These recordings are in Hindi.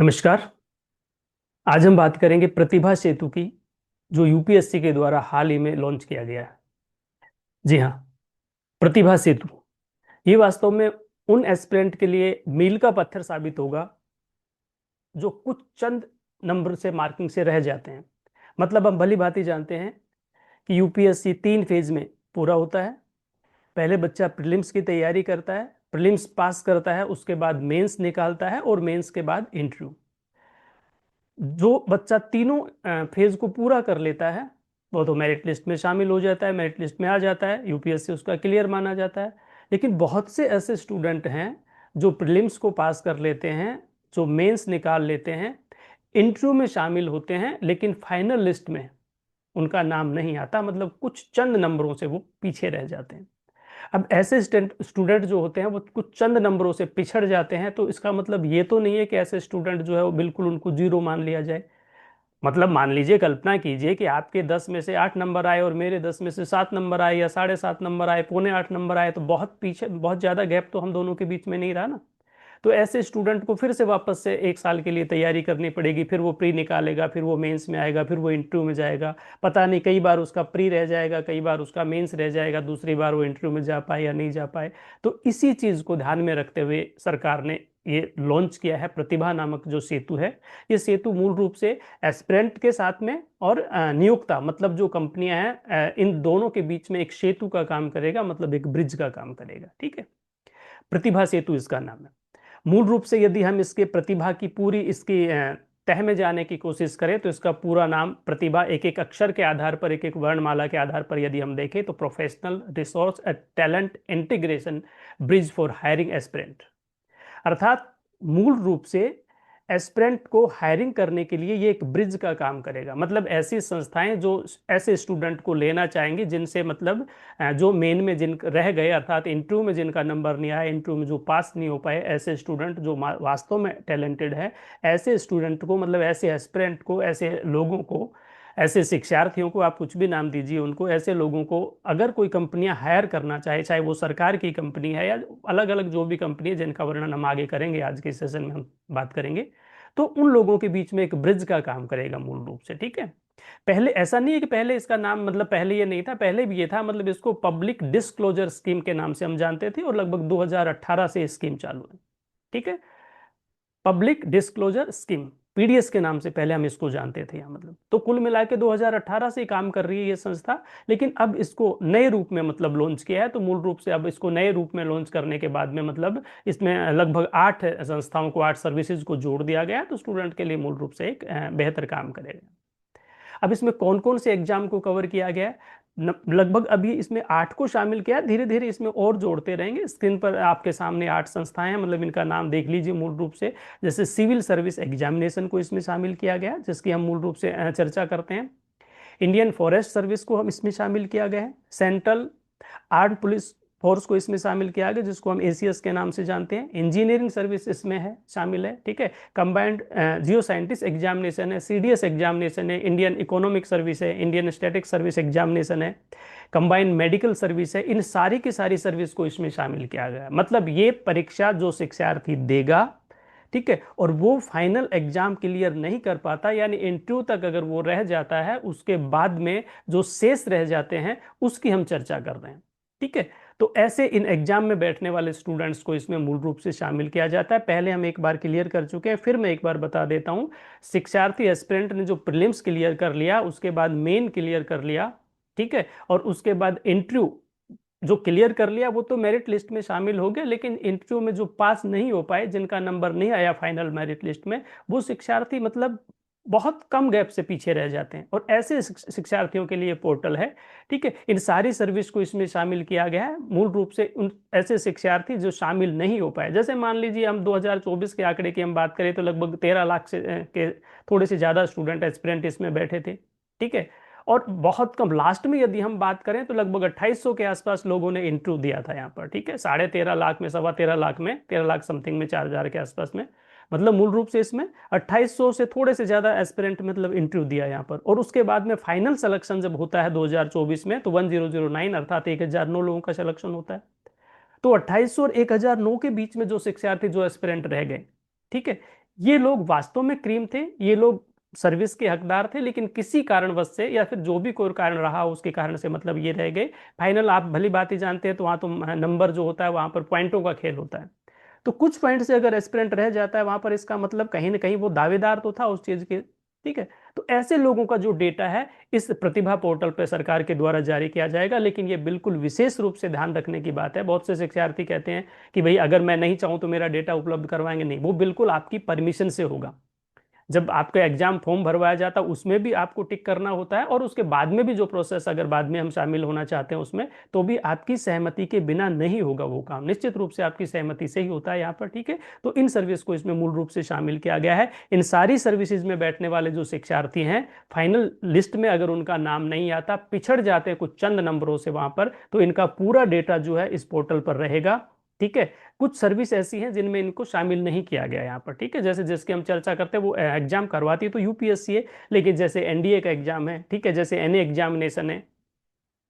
नमस्कार। आज हम बात करेंगे प्रतिभा सेतु की, जो यूपीएससी के द्वारा हाल ही में लॉन्च किया गया है। जी हाँ, प्रतिभा सेतु ये वास्तव में उन एस्पिरेंट के लिए मील का पत्थर साबित होगा जो कुछ चंद नंबर से मार्किंग से रह जाते हैं। मतलब हम भली भांति जानते हैं कि यूपीएससी 3 फेज में पूरा होता है। पहले बच्चा प्रीलिम्स की तैयारी करता है, प्रीलिम्स पास करता है, उसके बाद मेंस निकालता है और मेंस के बाद इंटरव्यू। जो बच्चा तीनों फेज को पूरा कर लेता है वो तो मेरिट लिस्ट में शामिल हो जाता है, मेरिट लिस्ट में आ जाता है, यूपीएससी उसका क्लियर माना जाता है। लेकिन बहुत से ऐसे स्टूडेंट हैं जो प्रीलिम्स को पास कर लेते हैं, जो मेंस निकाल लेते हैं, इंटरव्यू में शामिल होते हैं, लेकिन फाइनल लिस्ट में उनका नाम नहीं आता। मतलब कुछ चंद नंबरों से वो पीछे रह जाते हैं। अब ऐसे स्टूडेंट जो होते हैं वो कुछ चंद नंबरों से पिछड़ जाते हैं, तो इसका मतलब ये तो नहीं है कि ऐसे स्टूडेंट जो है वो बिल्कुल उनको जीरो मान लिया जाए। मतलब मान लीजिए, कल्पना कीजिए कि आपके 10 में से 8 नंबर आए और मेरे 10 में से 7 नंबर आए, या 7.5 नंबर आए, पौने 8 नंबर आए, तो बहुत पीछे, बहुत ज्यादा गैप तो हम दोनों के बीच में नहीं रहा ना। तो ऐसे स्टूडेंट को फिर से वापस से 1 साल के लिए तैयारी करनी पड़ेगी। फिर वो प्री निकालेगा, फिर वो मेंस में आएगा, फिर वो इंटरव्यू में जाएगा। पता नहीं, कई बार उसका प्री रह जाएगा, कई बार उसका मेंस रह जाएगा, दूसरी बार वो इंटरव्यू में जा पाए या नहीं जा पाए। तो इसी चीज को ध्यान में रखते हुए सरकार ने ये लॉन्च किया है, प्रतिभा नामक जो सेतु है। ये सेतु मूल रूप से एस्पिरेंट के साथ में और नियोक्ता, मतलब जो कंपनियां हैं, इन दोनों के बीच में एक सेतु का काम करेगा, मतलब एक ब्रिज का काम करेगा। ठीक है, प्रतिभा सेतु इसका नाम है। मूल रूप से यदि हम इसके प्रतिभा की पूरी इसकी तह में जाने की कोशिश करें तो इसका पूरा नाम प्रतिभा, एक एक अक्षर के आधार पर, एक एक वर्णमाला के आधार पर यदि हम देखें तो professional resource talent integration bridge for hiring aspirant. अर्थात मूल रूप से एस्पिरेंट को हायरिंग करने के लिए ये एक ब्रिज का काम करेगा। मतलब ऐसी संस्थाएं जो ऐसे स्टूडेंट को लेना चाहेंगी जिनसे, मतलब जो मेन में जिन रह गए, अर्थात इंटरव्यू में जिनका नंबर नहीं आया, इंटरव्यू में जो पास नहीं हो पाए, ऐसे स्टूडेंट जो वास्तव में टैलेंटेड है, ऐसे स्टूडेंट को, मतलब ऐसे एस्पिरेंट को, ऐसे लोगों को, ऐसे शिक्षार्थियों को, आप कुछ भी नाम दीजिए उनको, ऐसे लोगों को अगर कोई कंपनियां हायर करना चाहे, चाहे वो सरकार की कंपनी है या अलग अलग जो भी कंपनी है जिनका वर्णन हम आगे करेंगे, आज के सेशन में हम बात करेंगे, तो उन लोगों के बीच में एक ब्रिज का काम करेगा मूल रूप से। ठीक है, पहले ऐसा नहीं है कि पहले इसका नाम, मतलब पहले ये नहीं था, पहले भी ये था। मतलब इसको पब्लिक डिस्क्लोजर स्कीम के नाम से हम जानते थे और लगभग 2018 से स्कीम चालू है। ठीक है, पब्लिक डिस्क्लोजर स्कीम, पीडीएस के नाम से पहले हम इसको जानते थे यहाँ। मतलब तो कुल मिला के 2018 से काम कर रही है ये संस्था। लेकिन अब इसको नए रूप में मतलब लॉन्च किया है। तो मूल रूप से अब इसको नए रूप में लॉन्च करने के बाद में, मतलब इसमें लगभग 8 संस्थाओं को, 8 सर्विसेज को जोड़ दिया गया है। तो स्टूडेंट के लिए मूल रूप से एक बेहतर काम करेगा। अब इसमें कौन कौन से एग्जाम को कवर किया गया है? लगभग अभी इसमें 8 को शामिल किया है, धीरे धीरे इसमें और जोड़ते रहेंगे। स्क्रीन पर आपके सामने 8 संस्थाएं हैं, मतलब इनका नाम देख लीजिए मूल रूप से। जैसे सिविल सर्विस एग्जामिनेशन को इसमें शामिल किया गया है, जिसकी हम मूल रूप से चर्चा करते हैं। इंडियन फॉरेस्ट सर्विस को हम इसमें शामिल किया गया है। सेंट्रल आर्med पुलिस फोर्स को इसमें शामिल किया गया, जिसको हम एसीएस के नाम से जानते हैं। इंजीनियरिंग सर्विस इसमें है, शामिल है। ठीक है, कंबाइंड जियो साइंटिस्ट एग्जामिनेशन है, सीडीएस एग्जामिनेशन है, इंडियन इकोनॉमिक सर्विस है, इंडियन स्टैटिक सर्विस एग्जामिनेशन है, कंबाइंड मेडिकल सर्विस है। इन सारी की सारी सर्विस को इसमें शामिल किया गया है। मतलब ये परीक्षा जो शिक्षार्थी देगा, ठीक है, और वो फाइनल एग्जाम क्लियर नहीं कर पाता, यानी इंटरव्यू तक अगर वो रह जाता है, उसके बाद में जो शेष रह जाते हैं उसकी हम चर्चा कर रहे हैं। ठीक है, तो ऐसे इन एग्जाम में बैठने वाले स्टूडेंट्स को इसमें मूल रूप से शामिल किया जाता है। पहले हम एक बार क्लियर कर चुके हैं, फिर मैं एक बार बता देता हूं। शिक्षार्थी एस्पिरेंट ने जो प्रीलिम्स क्लियर कर लिया, उसके बाद मेन क्लियर कर लिया, ठीक है, और उसके बाद इंटरव्यू जो क्लियर कर लिया वो तो मेरिट लिस्ट में शामिल हो गया। लेकिन इंटरव्यू में जो पास नहीं हो पाए, जिनका नंबर नहीं आया फाइनल मेरिट लिस्ट में, वो शिक्षार्थी मतलब बहुत कम गैप से पीछे रह जाते हैं। और ऐसे शिक्षार्थियों के लिए पोर्टल है। ठीक है, इन सारी सर्विस को इसमें शामिल किया गया है। मूल रूप से उन ऐसे शिक्षार्थी जो शामिल नहीं हो पाए, जैसे मान लीजिए हम 2024 के आंकड़े की हम बात करें तो लगभग 13 लाख से के थोड़े से ज्यादा स्टूडेंट एस्पिरेंट इसमें बैठे थे। ठीक है, और बहुत कम लास्ट में यदि हम बात करें तो लगभग 2800 के आसपास लोगों ने इंटरव्यू दिया था यहाँ पर। ठीक है, 13.5 लाख में, 13.25 लाख में, 13 लाख समथिंग में, 4000 के आसपास में, मतलब मूल रूप से इसमें 2800 से थोड़े से ज्यादा एस्पिरेंट मतलब इंटरव्यू दिया यहाँ पर। और उसके बाद में फाइनल सिलेक्शन जब होता है 2024 में, तो 1009 अर्थात 1009 लोगों का सिलेक्शन होता है। तो 2800 और 1009 के बीच में जो शिक्षार्थी, जो एस्पिरेंट रह गए, ठीक है, ये लोग वास्तव में क्रीम थे, ये लोग सर्विस के हकदार थे, लेकिन किसी कारणवश से या फिर जो भी कोई कारण रहा उसके कारण से मतलब ये रह गए। फाइनल आप भली बात ही जानते हैं, तो वहां तो नंबर जो होता है वहां पर पॉइंटों का खेल होता है। तो कुछ पॉइंट से अगर एस्पिरेंट रह जाता है वहां पर, इसका मतलब कहीं ना कहीं वो दावेदार तो था उस चीज के। ठीक है। तो ऐसे लोगों का जो डेटा है इस प्रतिभा पोर्टल पर सरकार के द्वारा जारी किया जाएगा, लेकिन ये बिल्कुल विशेष रूप से ध्यान रखने की बात है। बहुत से शिक्षार्थी कहते हैं कि भाई अगर मैं नहीं चाहूं तो मेरा डेटा उपलब्ध करवाएंगे, नहीं, वो बिल्कुल आपकी परमिशन से होगा। जब आपका एग्जाम फॉर्म भरवाया जाता है उसमें भी आपको टिक करना होता है, और उसके बाद में भी जो प्रोसेस अगर बाद में हम शामिल होना चाहते हैं उसमें, तो भी आपकी सहमति के बिना नहीं होगा वो काम, निश्चित रूप से आपकी सहमति से ही होता है यहाँ पर। ठीक है। तो इन सर्विस को इसमें मूल रूप से शामिल किया गया है। इन सारी सर्विसेज में बैठने वाले जो शिक्षार्थी हैं, फाइनल लिस्ट में अगर उनका नाम नहीं आता, पिछड़ जाते हैं कुछ चंद नंबरों से वहां पर, तो इनका पूरा डेटा जो है इस पोर्टल पर रहेगा। ठीक है। कुछ सर्विस ऐसी हैं जिनमें इनको शामिल नहीं किया गया यहाँ पर। ठीक है। जैसे जिसकी हम चर्चा करते हैं वो एग्जाम करवाती है तो यूपीएससी है, लेकिन जैसे एनडीए का एग्जाम है, ठीक है, जैसे एनए एग्जामिनेशन है,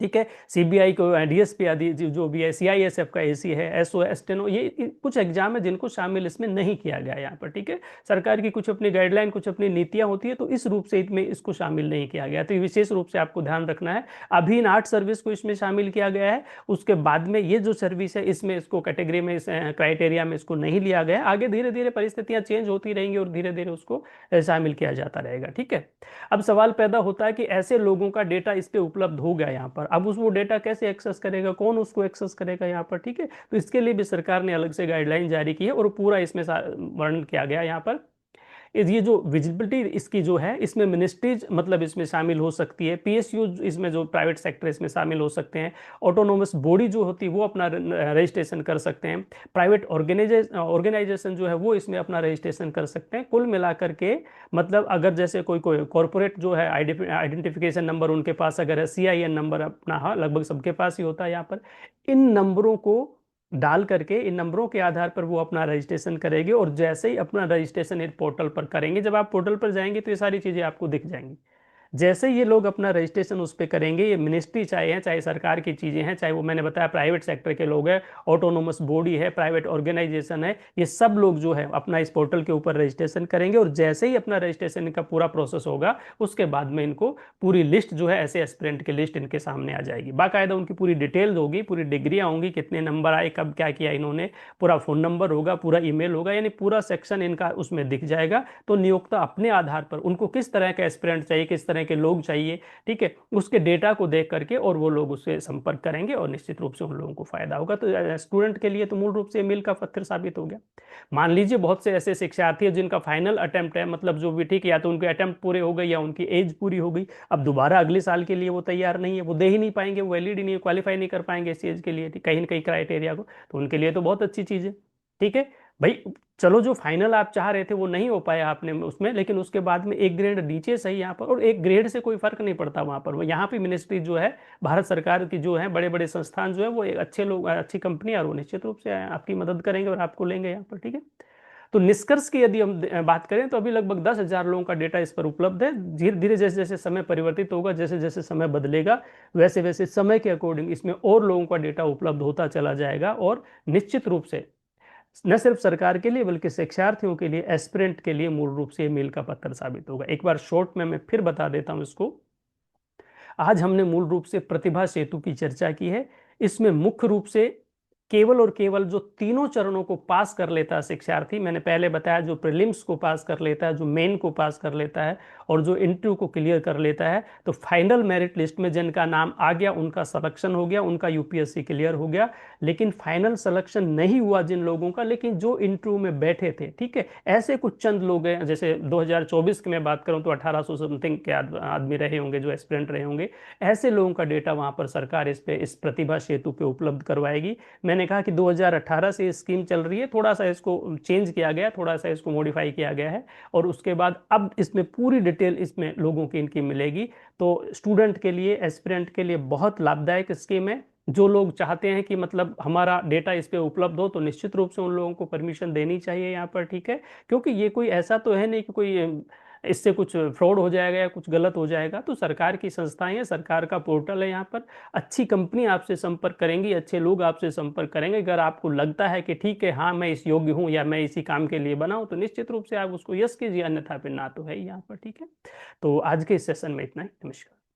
ठीक है, सीबीआई को डीएसपी आदि जो भी है, सीआईएसएफ का एसी है, एसओ एसटेनो, ये कुछ एग्जाम है जिनको शामिल इसमें नहीं किया गया यहाँ पर। ठीक है। सरकार की कुछ अपनी गाइडलाइन, कुछ अपनी नीतियां होती है, तो इस रूप से इसमें इसको शामिल नहीं किया गया। तो ये विशेष रूप से आपको ध्यान रखना है। अभी इन 8 सर्विस को इसमें शामिल किया गया है, उसके बाद में ये जो सर्विस है इसमें इसको कैटेगरी में, इस क्राइटेरिया में इसको नहीं लिया गया। आगे धीरे धीरे परिस्थितियां चेंज होती रहेंगी और धीरे धीरे उसको शामिल किया जाता रहेगा। ठीक है। अब सवाल पैदा होता है कि ऐसे लोगों का डेटा इस पे उपलब्ध हो गया यहाँ पर, अब उस वो डेटा कैसे एक्सेस करेगा, कौन उसको एक्सेस करेगा यहाँ पर। ठीक है। तो इसके लिए भी सरकार ने अलग से गाइडलाइन जारी की है और पूरा इसमें वर्णन किया गया यहाँ पर। ये जो विजिबिलिटी इसकी जो है, इसमें मिनिस्ट्रीज मतलब इसमें शामिल हो सकती है, पीएसयू इसमें जो प्राइवेट सेक्टर इसमें शामिल हो सकते हैं, ऑटोनोमस बॉडी जो होती है वो अपना रजिस्ट्रेशन कर सकते हैं, प्राइवेट ऑर्गेनाइजेशन जो है वो इसमें अपना रजिस्ट्रेशन कर सकते हैं। कुल मिलाकर के मतलब अगर जैसे कोई कोई कॉरपोरेट जो है आइडेंटिफिकेशन नंबर उनके पास अगर है, सीआईएन नंबर अपना, हाँ लगभग सबके पास ही होता है यहाँ पर, इन नंबरों को डाल करके, इन नंबरों के आधार पर वो अपना रजिस्ट्रेशन करेंगे, और जैसे ही अपना रजिस्ट्रेशन इस पोर्टल पर करेंगे, जब आप पोर्टल पर जाएंगे तो ये सारी चीज़ें आपको दिख जाएंगी। जैसे ये लोग अपना रजिस्ट्रेशन उस पर करेंगे, ये मिनिस्ट्री चाहे है, चाहे सरकार की चीज़ें हैं, चाहे वो मैंने बताया प्राइवेट सेक्टर के लोग हैं, ऑटोनोमस बॉडी है, प्राइवेट ऑर्गेनाइजेशन है, ये सब लोग जो है अपना इस पोर्टल के ऊपर रजिस्ट्रेशन करेंगे, और जैसे ही अपना रजिस्ट्रेशन का पूरा प्रोसेस होगा उसके बाद में इनको पूरी लिस्ट जो है ऐसे एस्पिरेंट की लिस्ट इनके सामने आ जाएगी। बाकायदा उनकी पूरी डिटेल होगी, पूरी डिग्रियाँ होंगी, कितने नंबर आए, कब क्या किया इन्होंने, पूरा फ़ोन नंबर होगा, पूरा ईमेल होगा, यानी पूरा सेक्शन इनका उसमें दिख जाएगा। तो नियोक्ता अपने आधार पर उनको किस तरह का एस्पिरेंट चाहिए, किस तरह के लोग चाहिए, ठीक है, उसके डेटा को देख करके और वो लोग उससे संपर्क करेंगे, और निश्चित रूप से उन लोगों को फायदा होगा। तो स्टूडेंट के लिए तो मूल रूप से मील का पत्थर साबित हो गया। मान लीजिए बहुत से ऐसे शिक्षार्थी हैं जिनका फाइनल अटेम्प्ट है, मतलब जो भी, ठीक है, या तो उनके अटेम्प्ट पूरे हो गए या उनकी एज पूरी हो गई, अब दोबारा अगले साल के लिए वो तैयार नहीं है, वो दे ही नहीं पाएंगे, वो वैलिड ही नहीं, क्वालिफाई नहीं कर पाएंगे इस एज के लिए, कहीं ना कहीं क्राइटेरिया को, तो उनके लिए तो बहुत अच्छी चीज़ है। ठीक है भाई, चलो जो फाइनल आप चाह रहे थे वो नहीं हो पाया आपने उसमें, लेकिन उसके बाद में एक ग्रेड नीचे सही यहाँ पर, और एक ग्रेड से कोई फर्क नहीं पड़ता वहाँ पर। वो यहाँ पे मिनिस्ट्री जो है, भारत सरकार की जो है, बड़े बड़े संस्थान जो है, वो एक अच्छे लोग, अच्छी कंपनी, और वो निश्चित रूप से आपकी मदद करेंगे और आपको लेंगे यहाँ पर। ठीक है। तो निष्कर्ष की यदि हम बात करें तो अभी लगभग 10,000 लोगों का डेटा इस पर उपलब्ध है। धीरे धीरे जैसे जैसे समय परिवर्तित होगा, जैसे जैसे समय बदलेगा, वैसे वैसे समय के अकॉर्डिंग इसमें और लोगों का डेटा उपलब्ध होता चला जाएगा, और निश्चित रूप से न सिर्फ सरकार के लिए बल्कि शिक्षार्थियों के लिए, एस्पिरेंट के लिए मूल रूप से ये मील का पत्थर साबित होगा। एक बार शॉर्ट में मैं फिर बता देता हूं इसको। आज हमने मूल रूप से प्रतिभा सेतु की चर्चा की है। इसमें मुख्य रूप से केवल और केवल जो तीनों चरणों को पास कर लेता है शिक्षार्थी, मैंने पहले बताया, जो प्रीलिम्स को पास कर लेता है, जो मेन को पास कर लेता है, और जो इंटरव्यू को क्लियर कर लेता है, तो फाइनल मेरिट लिस्ट में जिनका नाम आ गया उनका सिलेक्शन हो गया, उनका यूपीएससी क्लियर हो गया। लेकिन फाइनल सिलेक्शन नहीं हुआ जिन लोगों का, लेकिन जो इंटरव्यू में बैठे थे, ठीक है, ऐसे कुछ चंद लोग हैं, जैसे 2024 की मैं बात करूं तो 1800 समथिंग के आदमी रहे होंगे जो एस्पिरेंट रहे होंगे, ऐसे लोगों का डेटा वहां पर सरकार इस पे, इस प्रतिभा सेतु पे उपलब्ध करवाएगी। मैंने कहा कि 2018 से स्कीम चल रही है, थोड़ा सा इसको चेंज किया गया, थोड़ा सा इसको मॉडिफाई किया गया है, और उसके बाद अब इसमें पूरी डिटेल इसमें लोगों की इनकी मिलेगी। तो स्टूडेंट के लिए, एस्पिरेंट के लिए बहुत लाभदायक स्कीम है। जो लोग चाहते हैं कि मतलब हमारा डेटा इस पे उपलब्ध हो, तो निश्चित रूप से उन लोगों को परमिशन देनी चाहिए यहाँ पर। ठीक है। क्योंकि ये कोई ऐसा तो है नहीं कि कोई इससे कुछ फ्रॉड हो जाएगा या कुछ गलत हो जाएगा, तो सरकार की संस्थाएं हैं, सरकार का पोर्टल है, यहाँ पर अच्छी कंपनी आपसे संपर्क करेंगी, अच्छे लोग आपसे संपर्क करेंगे। अगर आपको लगता है कि ठीक है, हाँ मैं इस योग्य हूँ या मैं इसी काम के लिए बना हूँ, तो निश्चित रूप से आप उसको यस कीजिए, अन्यथा फिर ना तो है ही यहाँ पर। ठीक है, तो आज के इस सेशन में इतना ही। नमस्कार।